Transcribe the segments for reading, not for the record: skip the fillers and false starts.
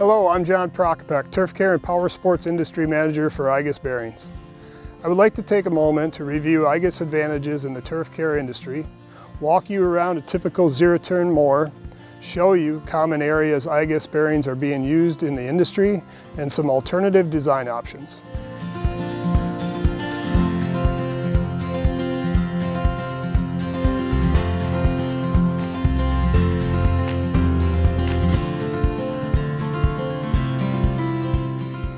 Hello, I'm John Prokopec, Turf Care and Powersports Industry Manager for igus Bearings. I would like to take a moment to review igus advantages in the turf care industry, walk you around a typical zero-turn mower, show you common areas igus bearings are being used in the industry, and some alternative design options.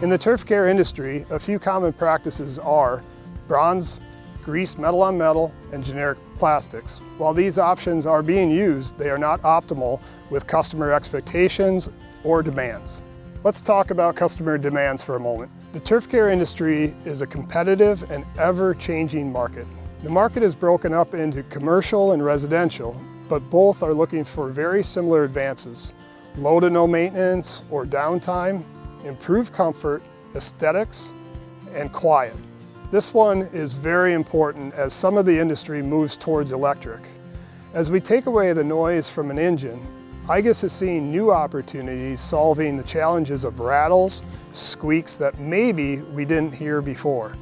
In the turf care industry, a few common practices are bronze, greased metal on metal, and generic plastics. While these options are being used, they are not optimal with customer expectations or demands. Let's talk about customer demands for a moment. The turf care industry is a competitive and ever-changing market. The market is broken up into commercial and residential, but both are looking for very similar advances: low to no maintenance or downtime, improved comfort, aesthetics, and quiet. This one is very important as some of the industry moves towards electric. As we take away the noise from an engine, igus is seeing new opportunities solving the challenges of rattles, squeaks that maybe we didn't hear before.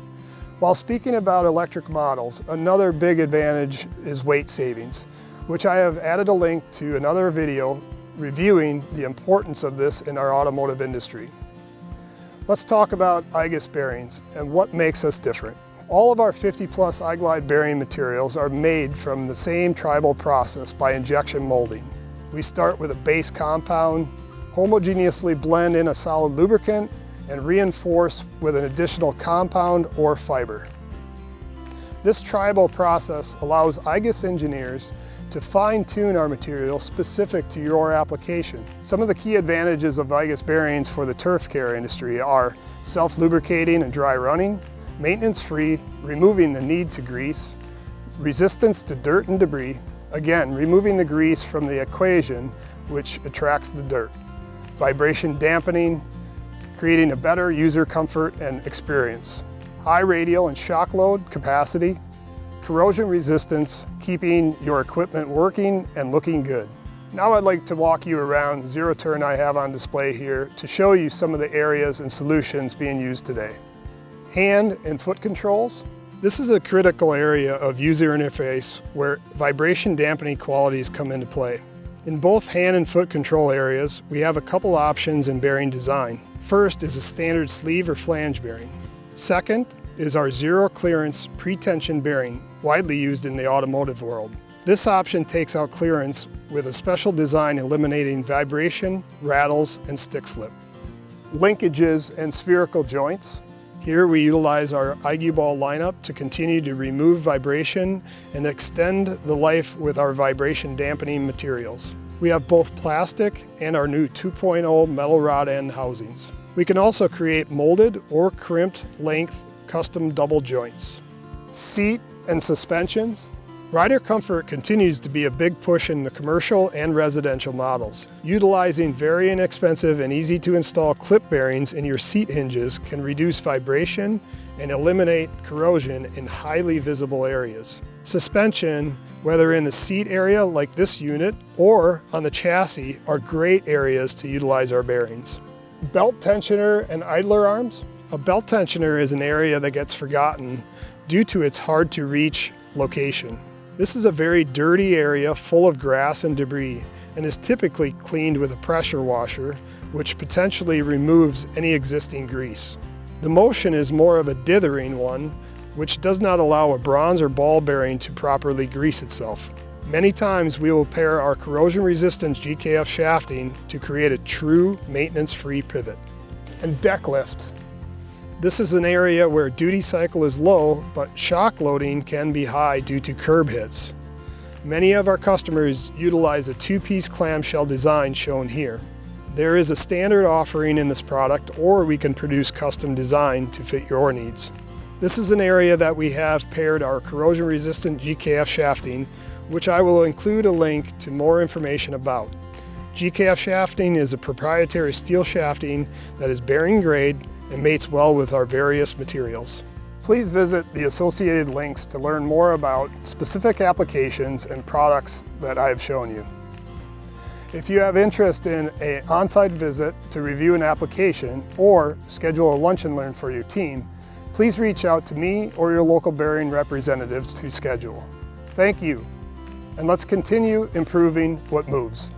While speaking about electric models, another big advantage is weight savings, which I have added a link to another video reviewing the importance of this in our automotive industry. Let's talk about igus bearings and what makes us different. All of our 50+ iGlide bearing materials are made from the same tribal process by injection molding. We start with a base compound, homogeneously blend in a solid lubricant, and reinforce with an additional compound or fiber. This tribal process allows igus engineers to fine-tune our material specific to your application. Some of the key advantages of igus bearings for the turf care industry are self-lubricating and dry running, maintenance-free, removing the need to grease, resistance to dirt and debris, again, removing the grease from the equation which attracts the dirt, vibration dampening, creating a better user comfort and experience, high radial and shock load capacity, corrosion resistance, keeping your equipment working and looking good. Now I'd like to walk you around the zero turn I have on display here to show you some of the areas and solutions being used today. Hand and foot controls. This is a critical area of user interface where vibration dampening qualities come into play. In both hand and foot control areas, we have a couple options in bearing design. First is a standard sleeve or flange bearing. Second is our zero clearance pre-tension bearing, widely used in the automotive world. This option takes out clearance with a special design eliminating vibration, rattles, and stick slip. Linkages and spherical joints. Here we utilize our igu ball lineup to continue to remove vibration and extend the life with our vibration dampening materials. We have both plastic and our new 2.0 metal rod end housings. We can also create molded or crimped length custom double joints. Seat and suspensions. Rider comfort continues to be a big push in the commercial and residential models. Utilizing very inexpensive and easy to install clip bearings in your seat hinges can reduce vibration and eliminate corrosion in highly visible areas. Suspension, whether in the seat area like this unit or on the chassis, are great areas to utilize our bearings. Belt tensioner and idler arms. A belt tensioner is an area that gets forgotten due to its hard to reach location. This is a very dirty area full of grass and debris and is typically cleaned with a pressure washer, which potentially removes any existing grease. The motion is more of a dithering one, which does not allow a bronze or ball bearing to properly grease itself. Many times we will pair our corrosion resistance GKF shafting to create a true maintenance-free pivot. And deck lift. This is an area where duty cycle is low, but shock loading can be high due to curb hits. Many of our customers utilize a two-piece clamshell design shown here. There is a standard offering in this product, or we can produce custom design to fit your needs. This is an area that we have paired our corrosion-resistant GKF shafting, which I will include a link to more information about. GKF shafting is a proprietary steel shafting that is bearing grade and mates well with our various materials. Please visit the associated links to learn more about specific applications and products that I have shown you. If you have interest in an on-site visit to review an application or schedule a lunch and learn for your team, please reach out to me or your local bearing representative to schedule. Thank you, and let's continue improving what moves.